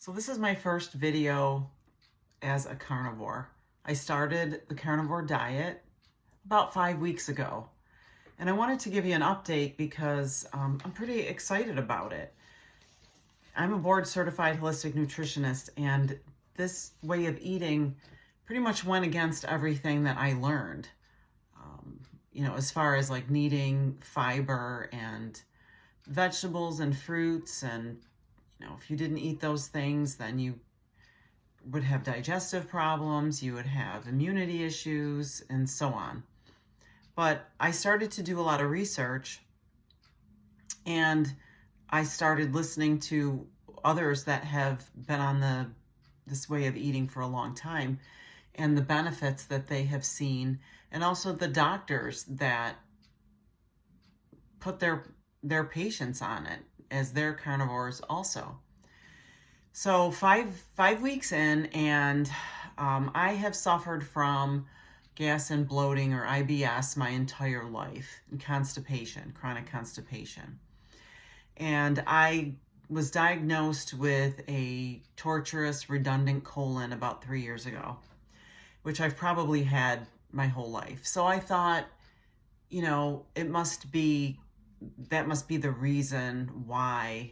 So this is my first video as a carnivore. I started the carnivore diet about 5 weeks ago. And I wanted to give you an update because I'm pretty excited about it. I'm a board certified holistic nutritionist, and this way of eating pretty much went against everything that I learned. As far as like needing fiber and vegetables and fruits, and if you didn't eat those things, then you would have digestive problems, you would have immunity issues, and so on. But I started to do a lot of research, and I started listening to others that have been on this way of eating for a long time, and the benefits that they have seen, and also the doctors that put their patients on it as their carnivores also. So five weeks in, and I have suffered from gas and bloating, or IBS, my entire life, and constipation, chronic constipation. And I was diagnosed with a torturous redundant colon about 3 years ago, which I've probably had my whole life. So I thought, that must be the reason why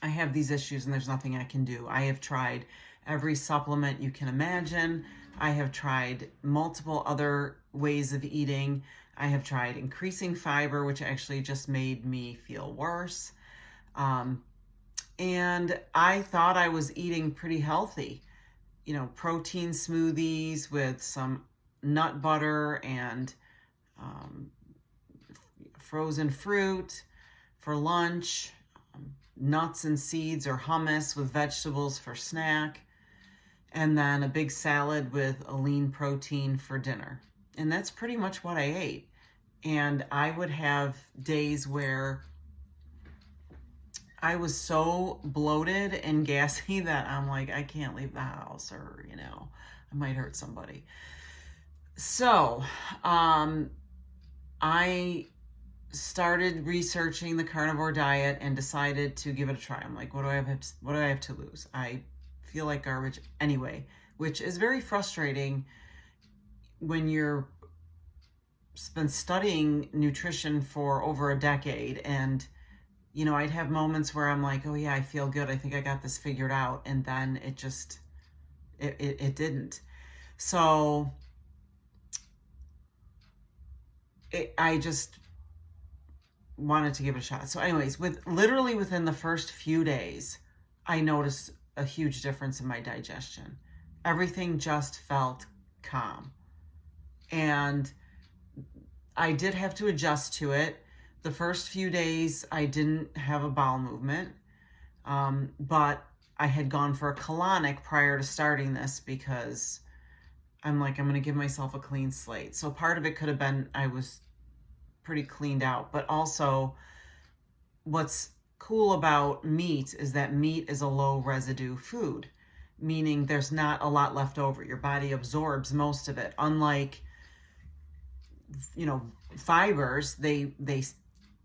I have these issues and there's nothing I can do. I have tried every supplement you can imagine. I have tried multiple other ways of eating. I have tried increasing fiber, which actually just made me feel worse. And I thought I was eating pretty healthy. Protein smoothies with some nut butter and frozen fruit for lunch, nuts and seeds or hummus with vegetables for snack, and then a big salad with a lean protein for dinner. And that's pretty much what I ate. And I would have days where I was so bloated and gassy that I'm like, I can't leave the house, or, I might hurt somebody. So, I started researching the carnivore diet and decided to give it a try. I'm like, what do I have to lose? I feel like garbage anyway, which is very frustrating when you're been studying nutrition for over a decade. And I'd have moments where I'm like, oh yeah, I feel good, I think I got this figured out, and then it just it didn't. So I just wanted to give it a shot. So anyways, literally within the first few days, I noticed a huge difference in my digestion. Everything just felt calm. And I did have to adjust to it. The first few days, I didn't have a bowel movement, but I had gone for a colonic prior to starting this because I'm like, I'm going to give myself a clean slate. So part of it could have been I was pretty cleaned out, but also what's cool about meat is that meat is a low residue food, meaning there's not a lot left over. Your body absorbs most of it. Unlike, fibers, they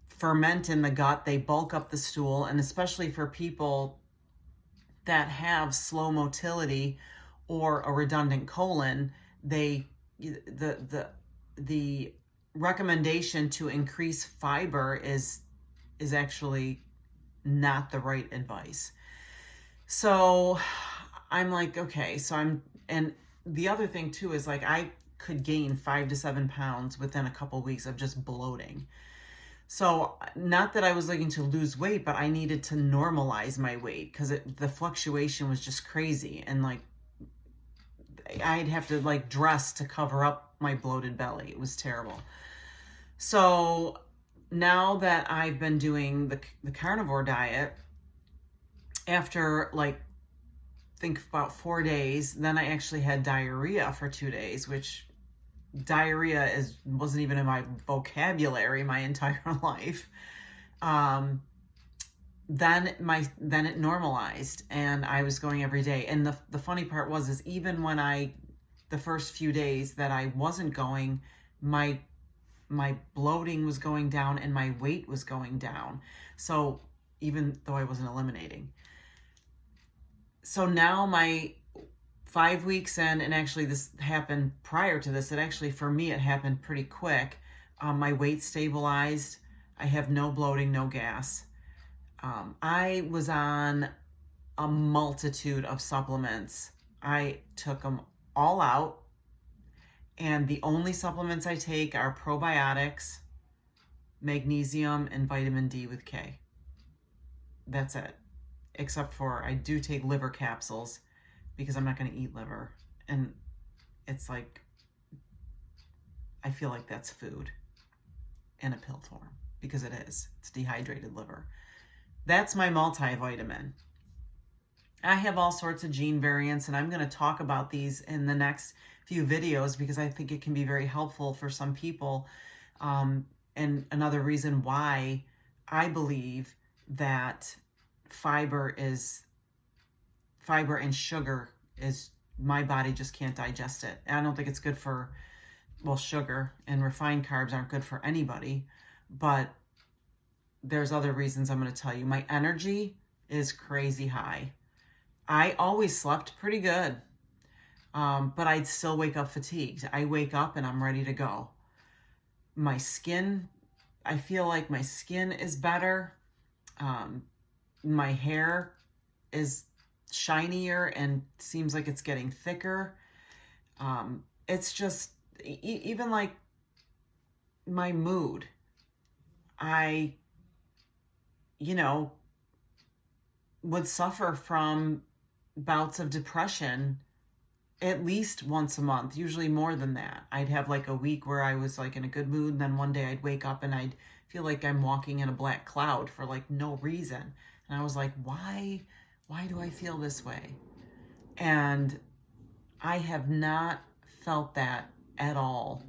ferment in the gut, they bulk up the stool, and especially for people that have slow motility or a redundant colon, the recommendation to increase fiber is actually not the right advice. So I'm like, okay, and the other thing too is like I could gain 5 to 7 pounds within a couple weeks of just bloating. So not that I was looking to lose weight, but I needed to normalize my weight because the fluctuation was just crazy. And like, I'd have to like dress to cover up my bloated belly. It was terrible. So now that I've been doing the carnivore diet, after like, think about 4 days, then I actually had diarrhea for 2 days, which diarrhea wasn't even in my vocabulary my entire life. Then it normalized, and I was going every day. And the funny part is even when the first few days that I wasn't going, my bloating was going down and my weight was going down. So even though I wasn't eliminating. So now my 5 weeks in, and actually this happened prior to this, for me, it happened pretty quick. My weight stabilized. I have no bloating, no gas. I was on a multitude of supplements. I took them all out, and the only supplements I take are probiotics, magnesium, and vitamin D with K. That's it. Except for I do take liver capsules because I'm not going to eat liver. And it's like, I feel like that's food in a pill form, because it is. It's dehydrated liver. That's my multivitamin. I have all sorts of gene variants, and I'm going to talk about these in the next few videos because I think it can be very helpful for some people. And another reason why I believe that fiber and sugar is, my body just can't digest it. And I don't think it's good for, well, sugar and refined carbs aren't good for anybody, but there's other reasons I'm going to tell you. My energy is crazy high. I always slept pretty good, but I'd still wake up fatigued. I wake up and I'm ready to go. My skin, I feel like my skin is better. My hair is shinier and seems like it's getting thicker. It's just, even like my mood, I, would suffer from bouts of depression at least once a month, usually more than that. I'd have like a week where I was like in a good mood, and then one day I'd wake up and I'd feel like I'm walking in a black cloud for like no reason. And I was like, why do I feel this way? And I have not felt that at all.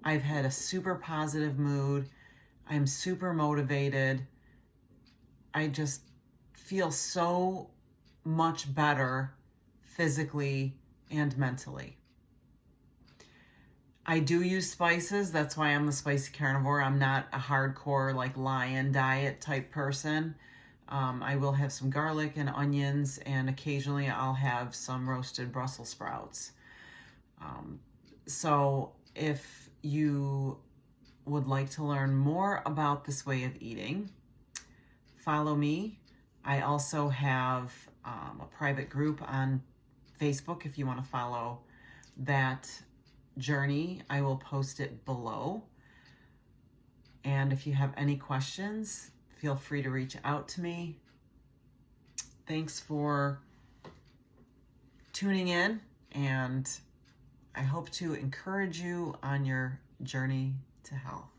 I've had a super positive mood. I'm super motivated. I just feel so much better physically and mentally. I do use spices. That's why I'm the spicy carnivore. I'm not a hardcore like lion diet type person. I will have some garlic and onions, and occasionally I'll have some roasted Brussels sprouts. So if you would like to learn more about this way of eating, follow me. I also have a private group on Facebook if you want to follow that journey. I will post it below. And if you have any questions, feel free to reach out to me. Thanks for tuning in, and I hope to encourage you on your journey to health.